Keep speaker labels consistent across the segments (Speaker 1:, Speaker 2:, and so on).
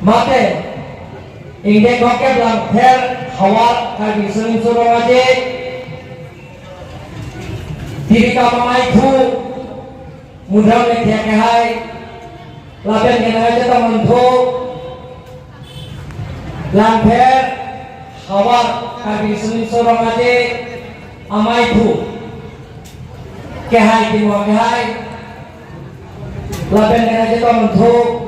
Speaker 1: mate ingde goke blang pher hawat kagi sering suruh aja diri kamai thu mudah lekya kahai lapen kena aja teman thu blang pher hawat kagi sering suruh aja amai thu kahai timur kahai lapen kena aja teman thu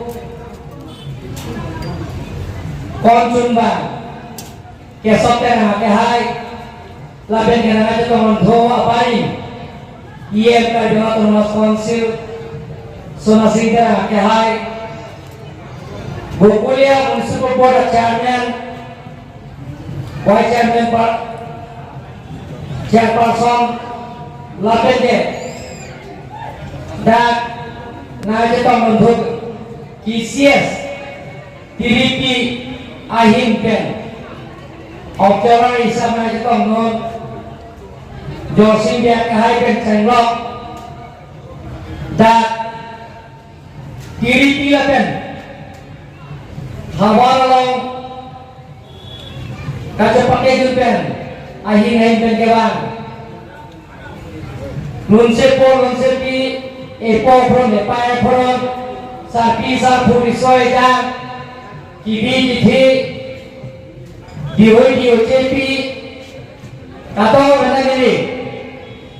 Speaker 1: con chun ba ke sote na ke hai laben ke na to mon tho apai iem ka jona to mas konsil sona sida ke hai bokulia municipal board chairman vice chairman par chairperson laben ke dak na je to mon tho KCS TVP ahim ken observer isam na jitong non josin dia kahai ken cenglok dat kiri pila ken hawar long kaca pakai jumpen ahim ken kewan nun sepi epo from epai from sapi sapu risoi jang kibi kithi dioi diocepi kato mana gini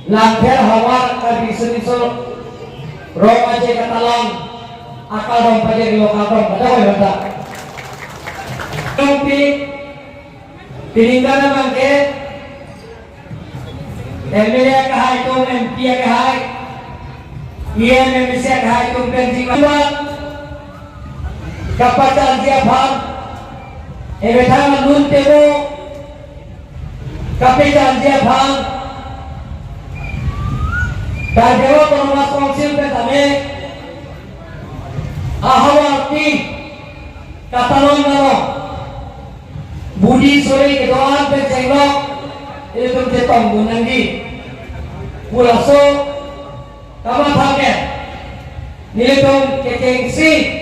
Speaker 1: langker hawar kadi senisol rong aja katalong akal dong pada di lokal dong pada kau benda tapi pilihkan bangke MLA kahai tum MP kahai IMMC kahai tum penjiwa kapatan dia paham ebetang nun tebo kapatan dia paham kadewa perumas konsil betame ahawati katalon nalo budi sore kedoan pencenglok itu jetong gunanggi pulaso kama paket nilitong kecengsi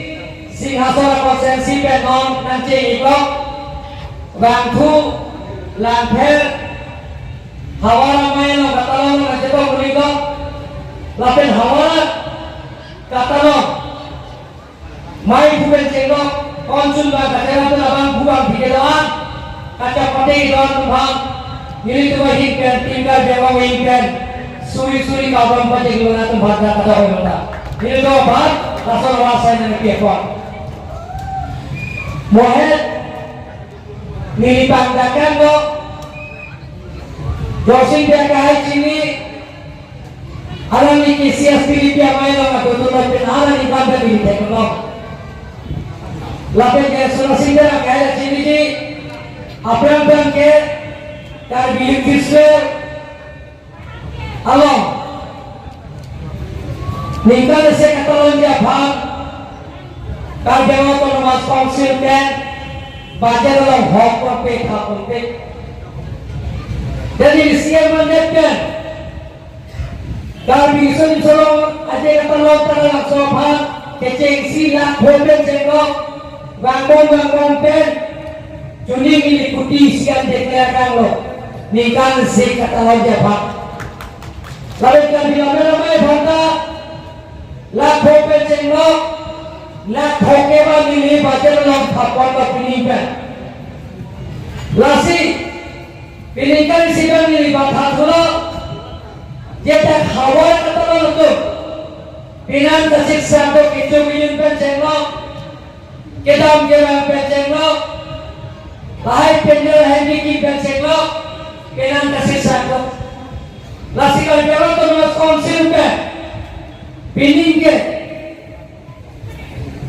Speaker 1: singhasana konsensi penon nanti ikok bangku lanter hawara maino katalong nanti berikok lapen hawara katalong mai bukan cengkok konsul bang kacang tu abang buang bikiran kaca pati doang tumpang ini tu mahimkan tinggal jawa mahimkan suri kabang pati gimana tumpang kata orang mana ini tu apa rasa rasanya lebih kuat Mohed nilipangdakan lo Josing dia kahit sini alam ni KCS Pilipia main lo matutunan pinahalan ibanda Pilipia lo lapin kaya sunasing dia kahit sini di aprang-aprang ke kaya bilik kisler along ninggal siya katalon dia bang kadewa to mas konsil ken bajar dalam hok konpek hak konpek jadi siya manetkan kami sun solong aja katalon tanang sopan keceng sila hoben cengkok bangun pen juning ini putih sian deklarkan lo nikah si katalon jabat lalu kan bilang ramai bangka lah hoben cengkok la thoke ba nili bajar long thapon ba pinikan lasi pinikan siban nili ba thathulo jeta khawar katalo tu pinan tasik sando kichu milin pen cenglo kedam jera pen cenglo bahai pendel hendi ki pen cenglo pinan tasik sando lasi kal jero to mas konsil pen piningke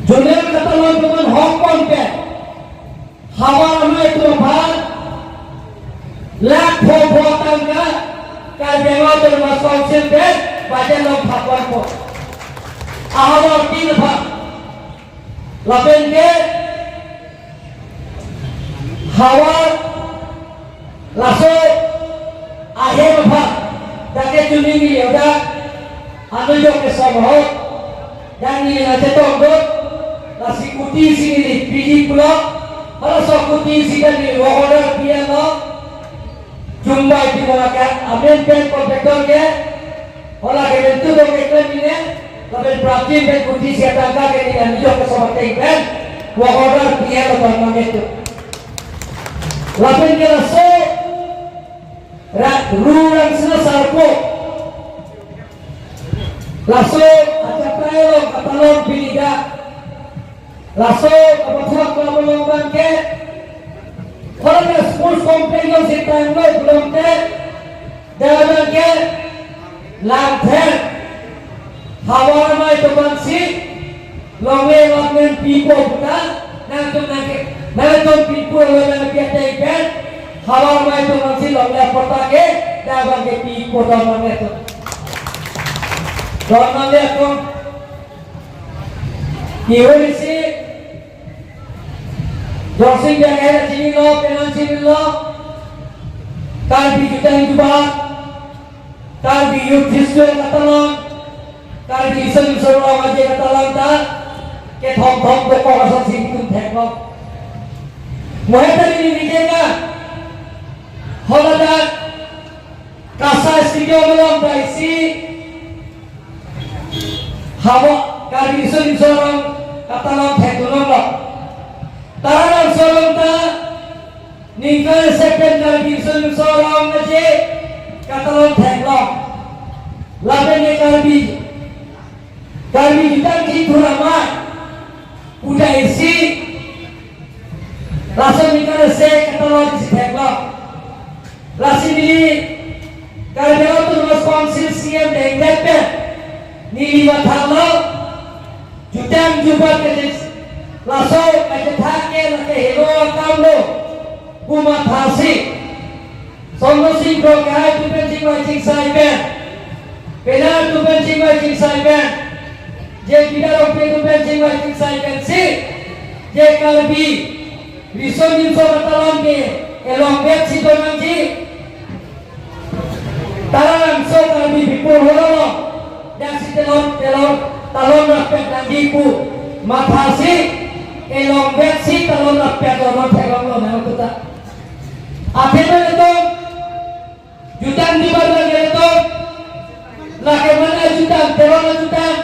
Speaker 1: Junior katalon teman Hong Kong ke hawar ramai tu bang lakho botang ka kadewa termas konsil ke baca lo phapon ko ahawar tin bang lapen ke hawar laso akhir bang dake juni ni yoda anu yo ke sabho dan ni na cetok lasi kuti sini biji pulau kalau sok kuti sini di order dia lo jumlah itu melakukan amin pen kontraktor ke olah kebentuk dong iklan ini lebih berarti pen kuti siapa ke dengan dia ke sama pen order dia lo bang itu lebih dia so ruang selesai ko laso aja prayo katalog piliga laso kapag kamalong bangke kalau ada sports complex di tanggul belum ke dalam ke lantai hawa mai to bangsi longe longen pipo buta nantum pipo longe piate ikan hawa mai to bangsi longe potake dalam ke pipo dalam itu Dorman lihat kong, kiwin si, Jorsing yang ada sini lo, penan sini lo, kalbi juta hidupan, kalbi yudhistu yang katalon, kalbi isan seorang aja katalon tak, ke thom toko asal sini tum theklo, muheta ini dijeka, holadat, kasa studio belum daisi. Hawa kari isun sorong katalog hekulong lo tarang sorong ta ningkal second kari isun sorong aje katalog hekulong laben ye kari jutaan ki dhuramat udah isi langsung ningkal se katalog isi hekulong langsung ini kari jalan tu mas konsil siam dengdep ni batalo jutaan jubat kejes laso kajetake lake hero kamlo kuma thasi songo singro kai tupen singwa sing saiben pena tupen singwa sing saiben je bidaro pe tupen singwa sing saiben si je kalbi risodin so batalon ke elong bet si donanji taran so kalbi bipur holo dan si talon rakyat lagi ku matasi elong bet si talon rakyat orang telong lo memang kita akhirnya itu jutaan di badan itu laki mana jutaan telong jutaan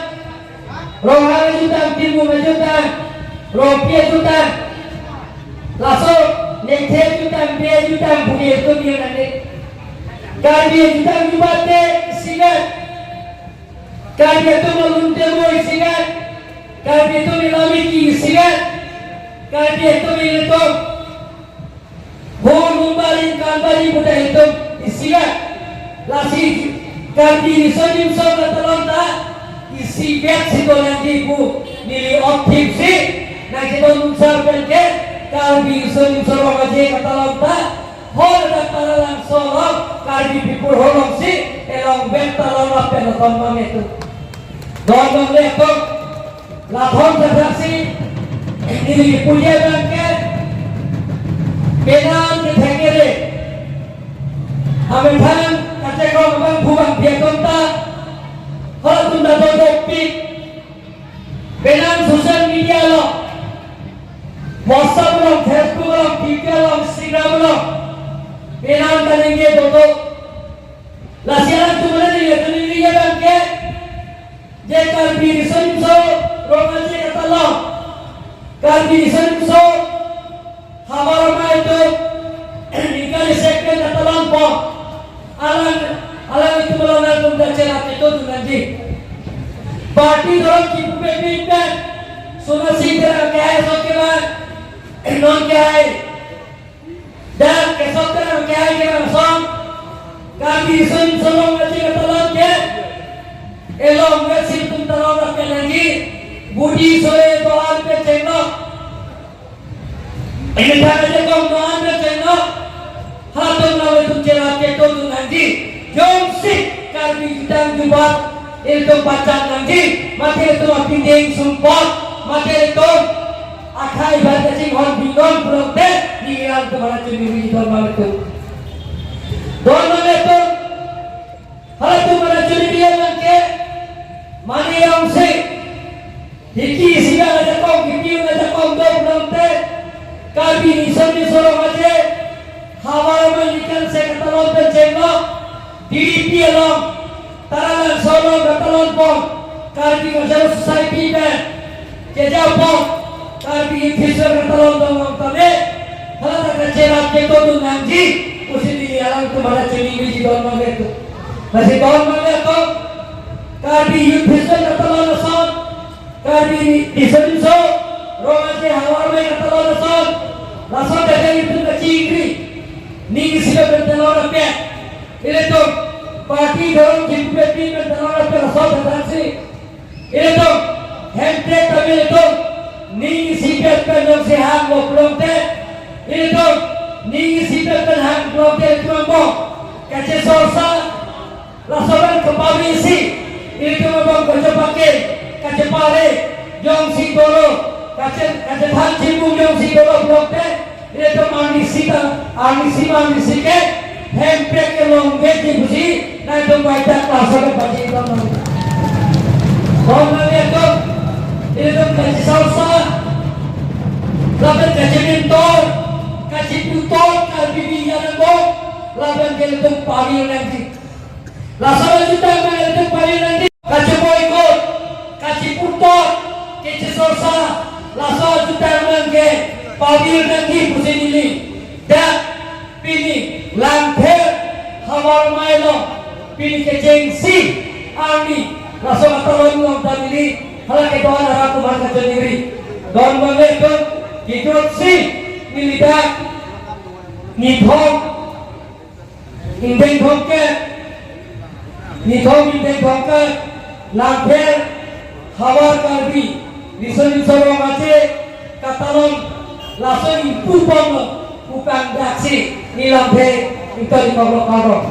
Speaker 1: rohana jutaan timu jutaan rupiah jutaan langsung nekte jutaan biaya jutaan bunyi itu dia nanti kali jutaan jubatnya singat kali itu meluntir boy singat, kali itu melamiki singat, kali itu melihat hon umbarin kambali budak itu singat, lasi kali isonim sobra talonta isi bet si dolangi ku nili optif si, nak kita nunsar belke kali isonim sobra ngaji katalonta hon datang sorong kali pipur holong si elong bet talon apa nonton mang itu. Dorong lekong lapor tersaksi ini punya bangket penan ketengere ametan kategori bang buang dia konta kalau tunda topik penan sosial media lo WhatsApp lo Facebook lo Twitter lo Instagram lo penan kanenge toto lasiran tumane dia tulinya bangket je kalbi senso romaje katalo kalbi senso hamar mai to nikal second katalon po alang itu melongan tunda celat itu tunanji parti dorong kipu pemimpin suna sidra kaya sokeman non kaya dan kesoteran kaya kaya song kalbi senso romaje katalon ke elong ngasih tentang rakyat lagi budi sore doan pe cengok ini tak ada kong doan pe cengok hatun nawe tuncerat ke tu nanti jomsik kalbi dan jubat itu baca nanti mati itu pinding sumpot mati itu akai baca sing hon bidon prote diilang kemana cumi don malam itu don malam itu hal itu mana curi dia nanti mani yang si hiki siga ada kau hiki Karbi nisoni sorong aja hawar melikan sekatalon penjenglok DDP along taralan sorong katalon pon Karbi masyarakat society ben jejak pon Karbi officer katalon dong tane halata kacerat keto tu nangji usi di alang tu mana ceming di don mangga tu masih don mangga tu Karbi officer katalon son Karbi nisoni so romaje hawar me katalon son Langsung dari itu ke Cingri, nih sila bertelur apa? Ini tuh parti dorong jimpeti bertelur apa? Langsung bertansi. Ini tuh handbrake kami itu nih sila bertelur sehat ngobrol teh. Ini tuh nih sila bertelur ngobrol teh cuma mau kaca sorsa langsung kembali si. Ini tuh mau kerja pakai kaca pare, jong si dolo. Kaca than cipu yang si dolo blok teh ini tu manisi ke handbrake ke longge cipusi na itu baita langsung ke baca itu kalau itu ini tu kaca salsa laban kaca mentor kaca putor kalbi biar nembok laban ke itu pari nanti langsung itu itu pari nanti kaca boykot kaca putor kaca salsa langsung juta mangge pawil nanti musim ini dak pilih lantai hawar mailo pilih kejengsi army langsung atau long dan ini halah ketuan arah kumar sendiri don bangge don hidup si milidak nithong indeng dhongke lantai hawar karbi Listen sorong aja katalon langsung pupang daksi nilampe itu di kawal